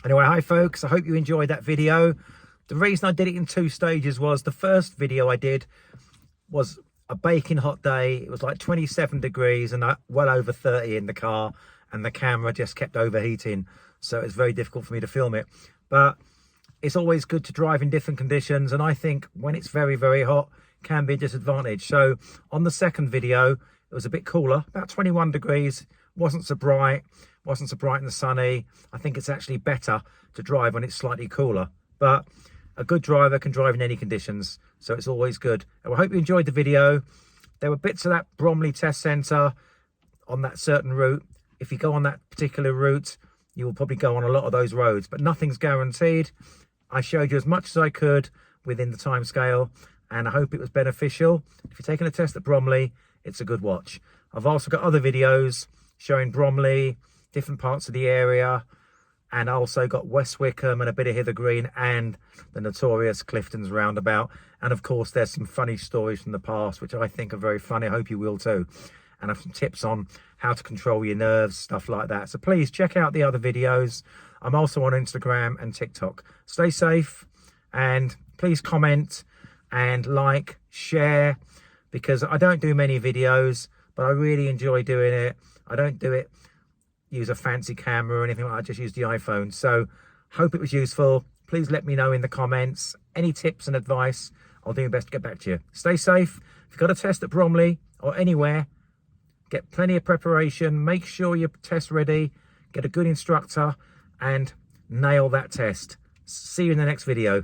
Anyway, hi folks, I hope you enjoyed that video. The reason I did it in 2 stages was the first video I did was a baking hot day. It was like 27 degrees and well over 30 in the car, and the camera just kept overheating, so it's very difficult for me to film it. But it's always good to drive in different conditions, and I think when it's very, very hot can be a disadvantage. So on the second video, it was a bit cooler, about 21 degrees, wasn't so bright and sunny. I think it's actually better to drive when it's slightly cooler, but a good driver can drive in any conditions, so it's always good. And I hope you enjoyed the video. There were bits of that Bromley test centre on that certain route. If you go on that particular route, you will probably go on a lot of those roads, but nothing's guaranteed. I showed you as much as I could within the time scale, and I hope it was beneficial. If you're taking a test at Bromley, it's a good watch. I've also got other videos showing Bromley, different parts of the area, and I also got West Wickham and a bit of Hither Green and the notorious Clifton's roundabout. And of course, there's some funny stories from the past, which I think are very funny. I hope you will too. And I have some tips on how to control your nerves, stuff like that. So please check out the other videos. I'm also on Instagram and TikTok. Stay safe, and please comment and like, share, because I don't do many videos, but I really enjoy doing it. I don't use a fancy camera or anything like that. I just use the iPhone. So hope it was useful. Please let me know in the comments any tips and advice. I'll do my best to get back to you. Stay safe. If you've got a test at Bromley or anywhere, get plenty of preparation. Make sure you're test ready. Get a good instructor and nail that test. See you in the next video.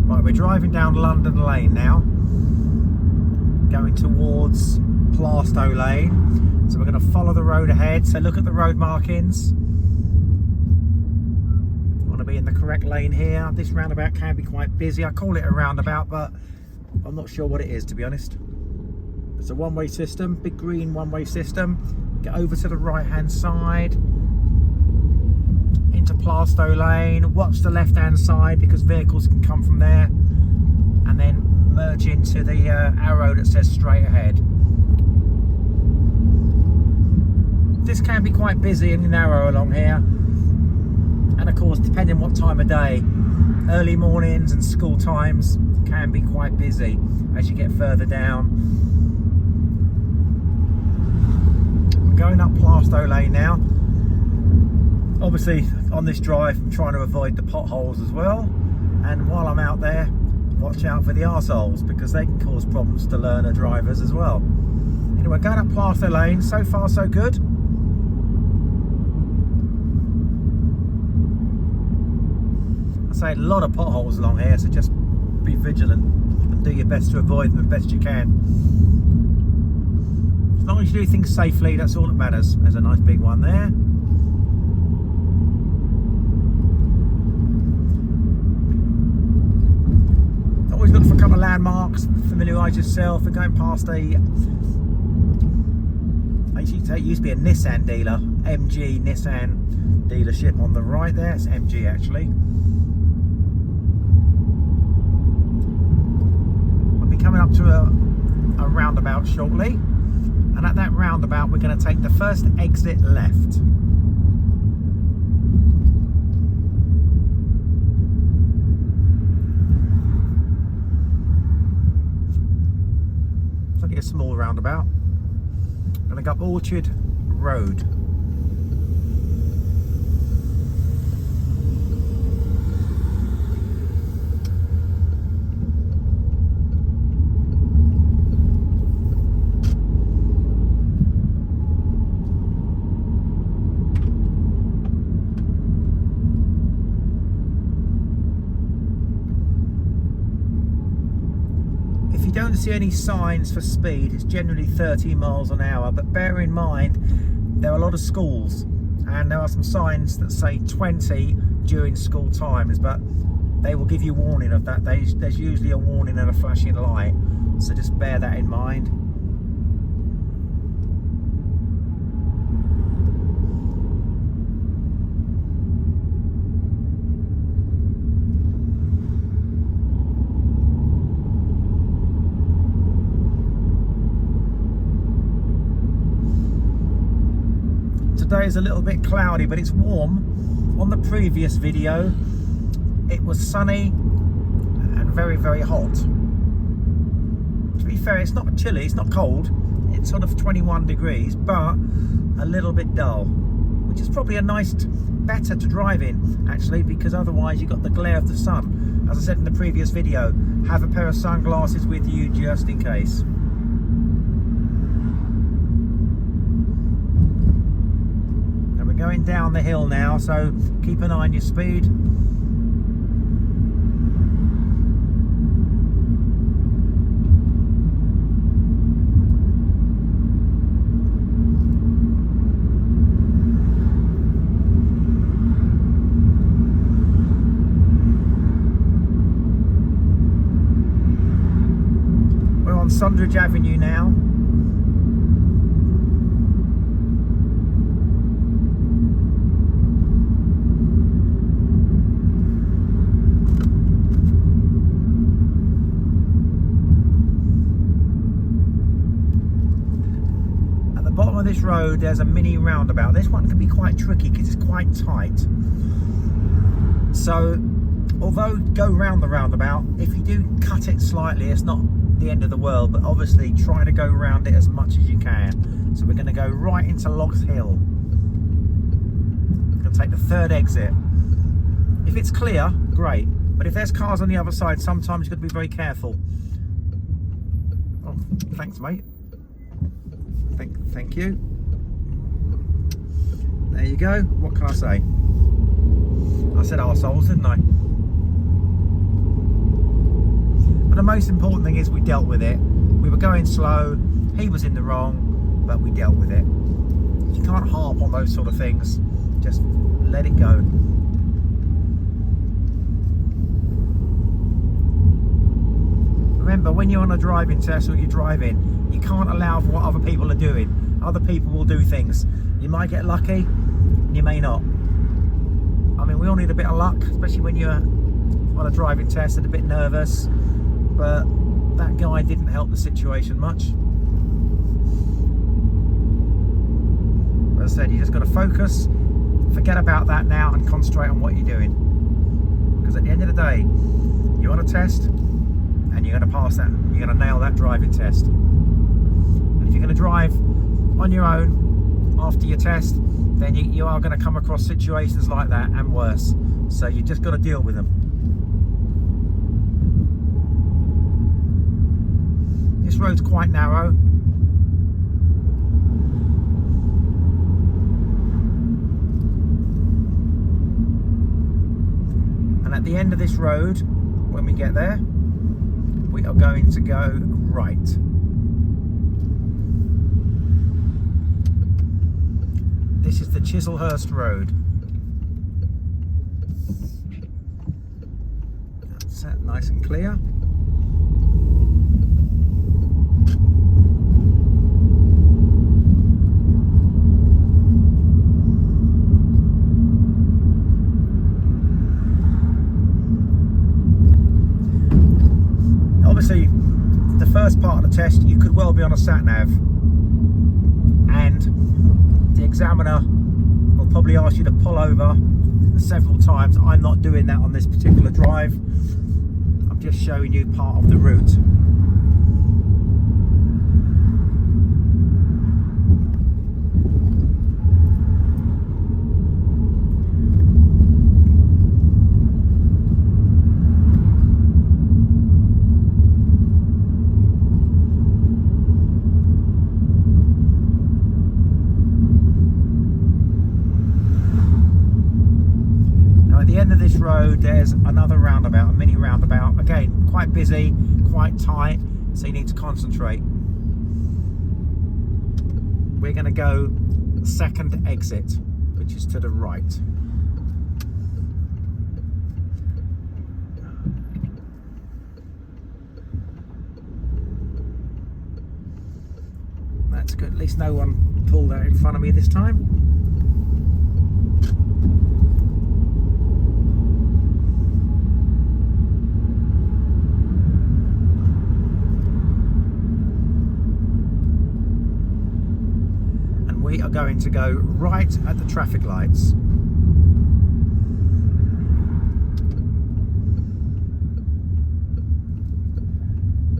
Right, we're driving down London Lane now, going towards Plaistow Lane. So we're going to follow the road ahead. So look at the road markings. You want to be in the correct lane here. This roundabout can be quite busy. I call it a roundabout, but I'm not sure what it is, to be honest. It's a one-way system, big green one-way system. Get over to the right-hand side, into Plaistow Lane. Watch the left-hand side because vehicles can come from there, and then merge into the arrow that says straight ahead. This can be quite busy and narrow along here, and of course, depending on what time of day, early mornings and school times can be quite busy as you get further down. We're going up Plaistow Lane now. Obviously on this drive I'm trying to avoid the potholes as well, and while I'm out there, watch out for the arseholes because they can cause problems to learner drivers as well. Anyway, going up Plaistow Lane, so far so good. I say a lot of potholes along here, so just be vigilant and do your best to avoid them the best you can. As long as you do things safely, that's all that matters. There's a nice big one there. Always look for a couple of landmarks, familiarise yourself. We're going past it used to be a Nissan dealer, MG Nissan dealership on the right there. It's MG actually. We'll be coming up to a roundabout shortly, and at that roundabout we're going to take the first exit left. It's only a small roundabout. Going to go up Orchard Road. If you don't see any signs for speed, it's generally 30 miles an hour, but bear in mind there are a lot of schools and there are some signs that say 20 during school times, but they will give you warning of that. There's usually a warning and a flashing light, so just bear that in mind. today is a little bit cloudy, but it's warm. On the previous video, it was sunny and very, very hot. To be fair, it's not chilly, it's not cold. It's sort of 21 degrees, but a little bit dull, which is probably better to drive in, actually, because otherwise you've got the glare of the sun. As I said in the previous video, have a pair of sunglasses with you just in case. And we're going down the hill now, so keep an eye on your speed. Sundridge Avenue now. At the bottom of this road there's a mini roundabout. This one can be quite tricky because it's quite tight. So although go round the roundabout, if you do cut it slightly, it's not the end of the world, but obviously try to go around it as much as you can. So we're going to go right into Logs Hill. We're going to take the third exit. If it's clear, great, but if there's cars on the other side, sometimes you've got to be very careful. Oh, thanks, mate. Thank you. There you go. What can I say? I said arseholes, didn't I? But the most important thing is we dealt with it. We were going slow, he was in the wrong, but we dealt with it. You can't harp on those sort of things, just let it go. Remember, when you're on a driving test or you're driving, you can't allow for what other people are doing. Other people will do things. You might get lucky, and you may not. I mean, we all need a bit of luck, especially when you're on a driving test and a bit nervous. But that guy didn't help the situation much. As I said, you just got to focus, forget about that now and concentrate on what you're doing. Because at the end of the day, you're on a test and you're going to pass that. You're going to nail that driving test. And if you're going to drive on your own after your test, then you are going to come across situations like that and worse. So you just got to deal with them. This road's quite narrow. And at the end of this road, when we get there, we are going to go right. This is the Chislehurst Road. That's that, nice and clear. Obviously, the first part of the test, you could well be on a sat-nav, and the examiner will probably ask you to pull over several times. I'm not doing that on this particular drive. I'm just showing you part of the route. This road, there's another roundabout, a mini roundabout, again quite busy, quite tight, so you need to concentrate. We're going to go second exit, which is to the right. That's good, at least no one pulled out in front of me this time. going to go right at the traffic lights.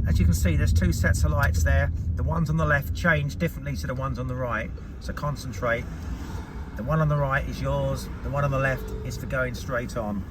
As you can see, there's two sets of lights there. The ones on the left change differently to the ones on the right, so concentrate. The one on the right is yours, the one on the left is for going straight on.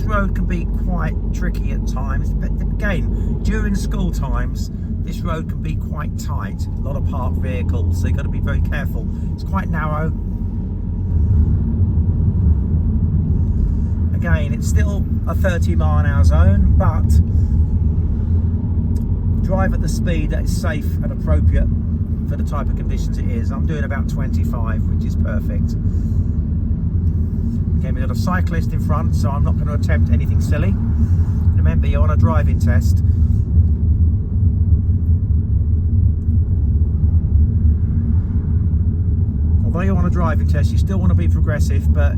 Road can be quite tricky at times, but again, during school times this road can be quite tight, a lot of parked vehicles, so you've got to be very careful. It's quite narrow. Again, it's still a 30-mile-an-hour zone, but drive at the speed that is safe and appropriate for the type of conditions it is. I'm doing about 25, which is perfect. Okay, we've got a cyclist in front, so I'm not going to attempt anything silly. Remember, you're on a driving test. Although you're on a driving test, you still want to be progressive, but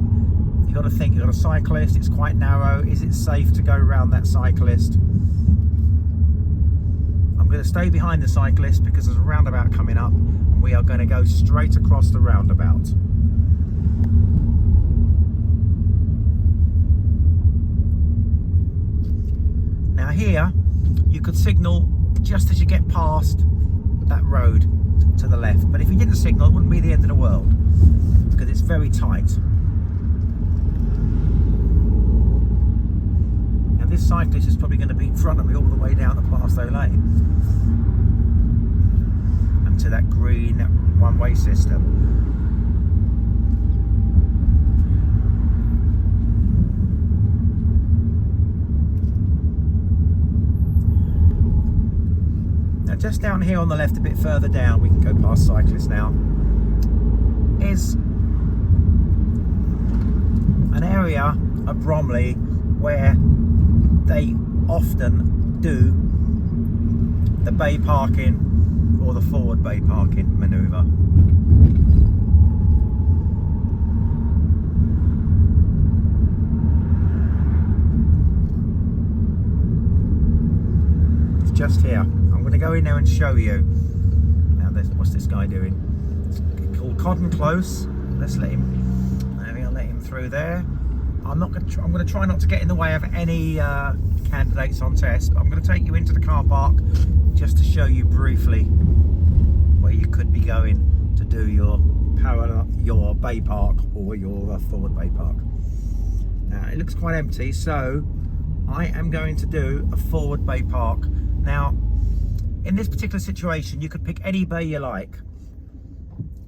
you've got to think, you've got a cyclist, it's quite narrow. Is it safe to go around that cyclist? I'm going to stay behind the cyclist because there's a roundabout coming up, and we are going to go straight across the roundabout. Now here, you could signal just as you get past that road to the left, but if you didn't signal, it wouldn't be the end of the world because it's very tight. Now this cyclist is probably going to be in front of me all the way down the Plasto Lane and to that green one-way system. Just down here on the left, a bit further down, we can go past cyclists now, is an area of Bromley where they often do the bay parking or the forward bay parking manoeuvre. It's just here. I'm going to go in there and show you. Now, what's this guy doing? It's called Codden Close. Let's let him. Maybe I'll let him through there. I'm going to try not to get in the way of any candidates on test. But I'm going to take you into the car park just to show you briefly where you could be going to do your bay park or your forward bay park. Now, it looks quite empty, so I am going to do a forward bay park. Now, in this particular situation, you could pick any bay you like.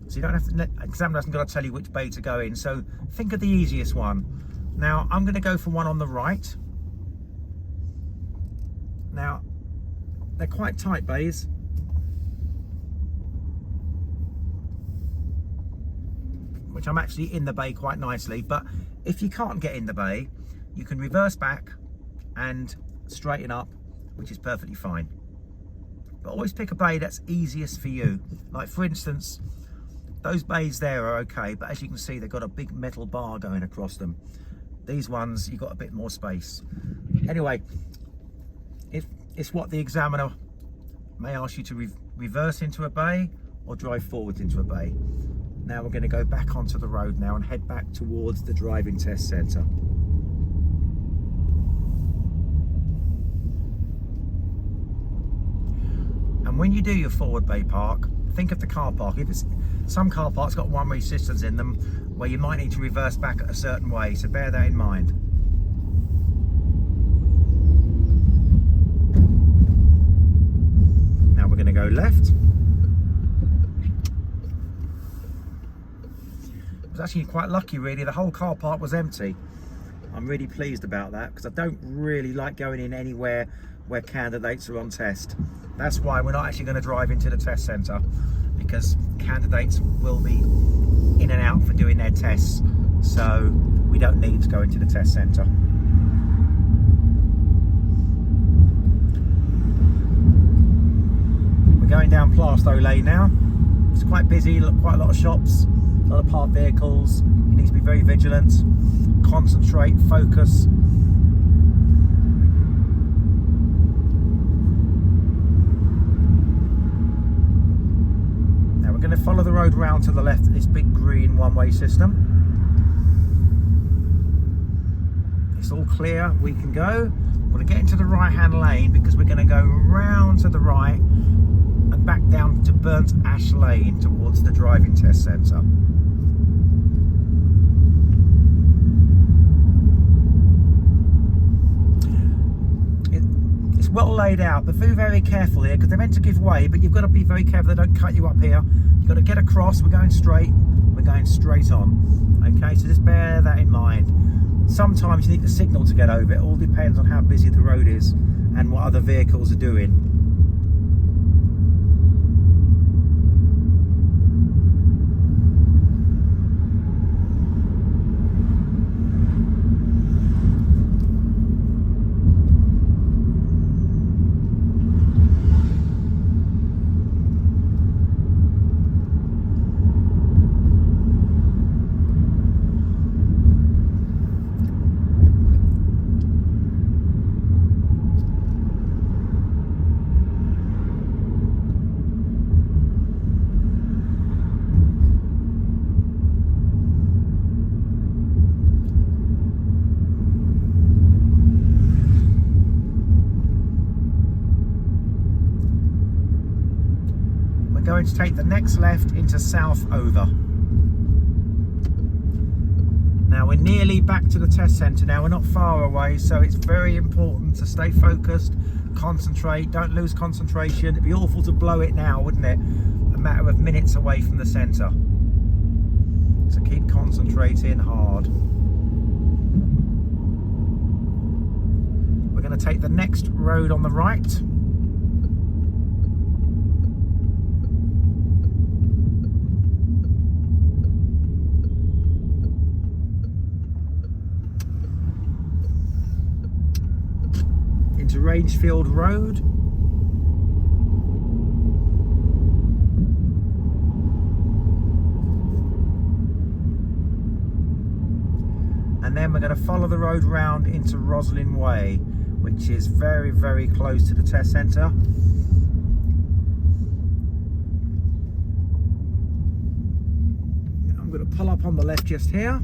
So you don't have to, the examiner hasn't got to tell you which bay to go in. So think of the easiest one. Now, I'm going to go for one on the right. Now, they're quite tight bays. Which I'm actually in the bay quite nicely. But if you can't get in the bay, you can reverse back and straighten up, which is perfectly fine. But always pick a bay that's easiest for you. Like for instance, those bays there are okay, but as you can see, they've got a big metal bar going across them. These ones, you've got a bit more space. Anyway, it's what the examiner may ask you to reverse into a bay or drive forwards into a bay. Now we're going to go back onto the road now and head back towards the driving test centre. And when you do your forward bay park, think of the car park. If it's some car parks got one-way systems in them where you might need to reverse back a certain way, so bear that in mind. Now we're going to go left. was actually quite lucky really. The whole car park was empty. I'm really pleased about that because I don't really like going in anywhere where candidates are on test. That's why we're not actually going to drive into the test centre, because candidates will be in and out for doing their tests, so we don't need to go into the test centre. We're going down Plastow Lane now. It's quite busy, quite a lot of shops, a lot of parked vehicles. You need to be very vigilant, concentrate, focus. Now we're going to follow the road round to the left of this big green one-way system. It's all clear, we can go. We're going to get into the right-hand lane because we're going to go round to the right and back down to Burnt Ash Lane towards the driving test centre. It's well laid out, but very, very careful here because they're meant to give way, but you've got to be very careful they don't cut you up here. You've got to get across. We're going straight on. Okay, so just bear that in mind. Sometimes you need the signal to get over. It all depends on how busy the road is and what other vehicles are doing. Going to take the next left into South Over. Now we're nearly back to the test centre now. We're not far away, so it's very important to stay focused, concentrate, don't lose concentration. It'd be awful to blow it now, wouldn't it? A matter of minutes away from the centre. So keep concentrating hard. We're going to take the next road on the right. Into Rangefield Road. And then we're going to follow the road round into Roslyn Way, which is very, very close to the test centre. I'm going to pull up on the left just here,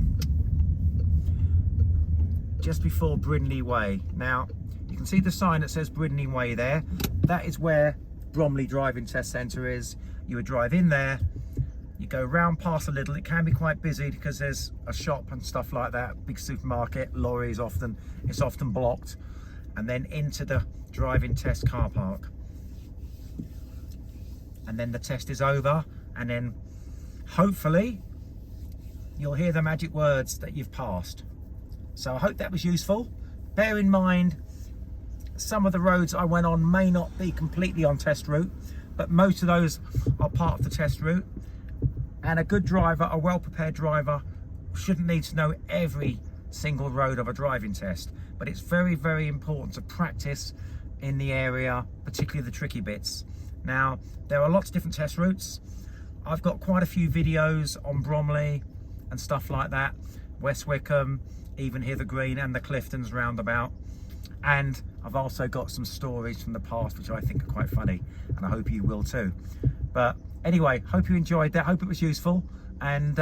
just before Brindley Way. Now, you can see the sign that says Brindley Way there. That is where Bromley Driving Test Centre is. You would drive in there, you go round past a little. It can be quite busy because there's a shop and stuff like that, big supermarket, lorries often, it's often blocked. And then into the driving test car park. And then the test is over, and then hopefully you'll hear the magic words that you've passed. So I hope that was useful. Bear in mind, some of the roads I went on may not be completely on test route, but most of those are part of the test route. And a good driver, a well-prepared driver, shouldn't need to know every single road of a driving test. But it's very, very important to practice in the area, particularly the tricky bits. Now, there are lots of different test routes. I've got quite a few videos on Bromley and stuff like that, West Wickham, even Hither Green and the Cliftons roundabout. And I've also got some stories from the past which I think are quite funny, and I hope you will too. But anyway, hope you enjoyed that, hope it was useful, and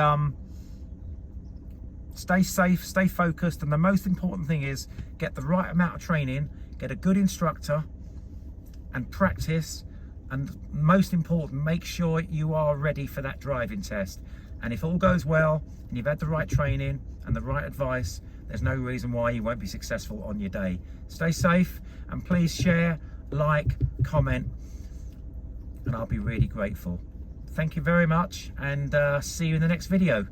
stay safe, stay focused, and the most important thing is get the right amount of training, get a good instructor and practice, and most important, make sure you are ready for that driving test. And if all goes well and you've had the right training and the right advice, there's no reason why you won't be successful on your day. Stay safe, and please share, like, comment, and I'll be really grateful. Thank you very much, and see you in the next video.